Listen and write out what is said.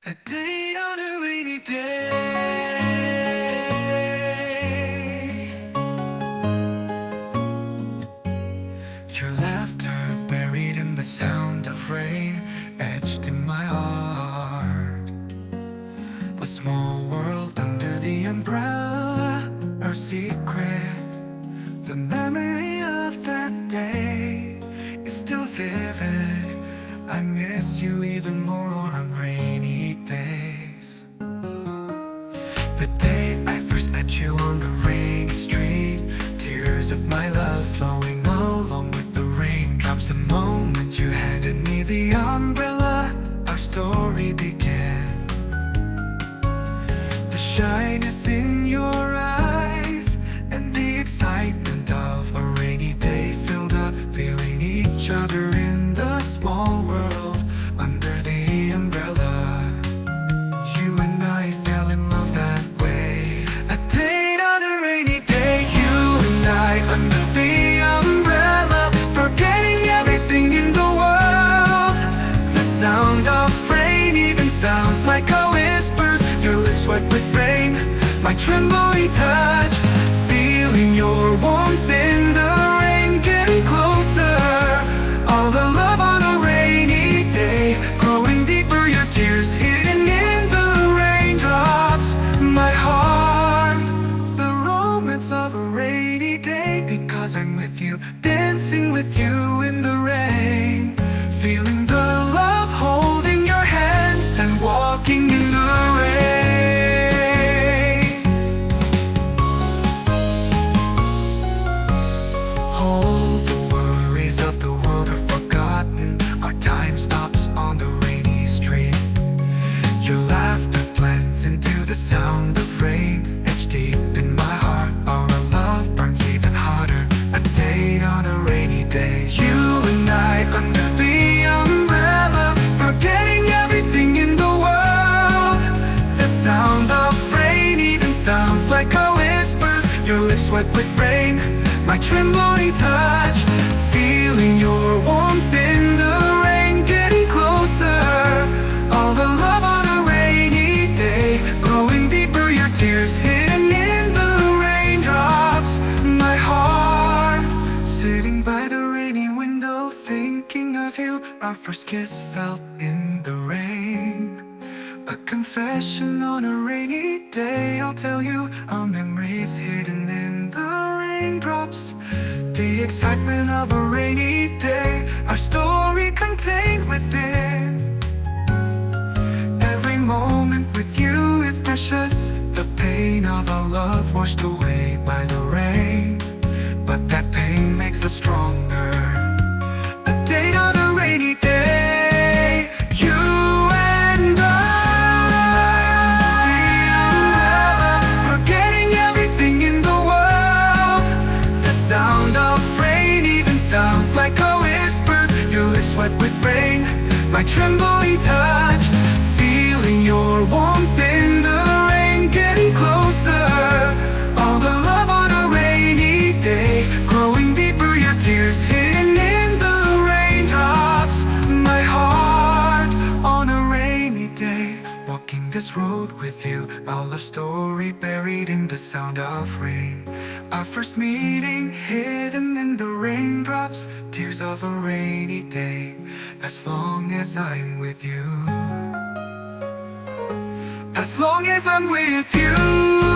A day on a rainy day. Your laughter buried in the sound of rain, etched in my heart. A small world under the umbrella, our secret. The memory of that day is still vivid. I miss you even more on rainy days. The day I first met you on the rainy street, tears of my love flowing along with the raindrops. The moment you handed me the umbrella, our story began. The shyness in your eyes and the excitement of a rainy day filled up, feeling each other in the small world under the umbrella. You and I fell in love that way. A date on a rainy day, you and I under the umbrella, forgetting everything in the world. The sound of rain even sounds like a whispers. Your lips wet with rain, my trembling touch, feeling your warmth in the rain, getting closer. All the love on a rainy day, growing deeper, your tears hidden in the raindrops. My heart, the romance of a rainy day, because I'm with you, dancing with you in the rain, feeling the love, holding your hand and walking in the rain. All the worries of the world are forgotten. Our time stops on the rainy street. Your laughter blends into the sound of rain, etched deep in my heart. Our love burns even harder. A date on a rainy day, you and I under the umbrella, forgetting everything in the world. The sound of rain even sounds like a whispers. Your lips wet with rain, my trembling touch, feeling your warmth in the rain, getting closer. All the love on a rainy day, growing deeper, your tears hidden in the raindrops. My heart, sitting by the rainy window, thinking of you. Our first kiss felt in the rain, a confession on a rainy day. I'll tell you our memories hidden in the raindrops. The excitement of a rainy day, our story contained within. Every moment with you is precious. The pain of our love washed away by the rain, but that pain makes us stronger. A date on a rainy day, you and I, forgetting everything in the world. The sound of rain even sounds like a whispers. Your lips wet with rain, my trembling touch, feeling your warmth in the rain, getting closer. All the love on a rainy day, growing deeper, your tears hidden in the raindrops. My heart on a rainy day, walking this road with you, our love story buried in the sound of rain. Our first meeting hidden in the raindrops, tears of a rainy day. As long as I'm with you, as long as I'm with you.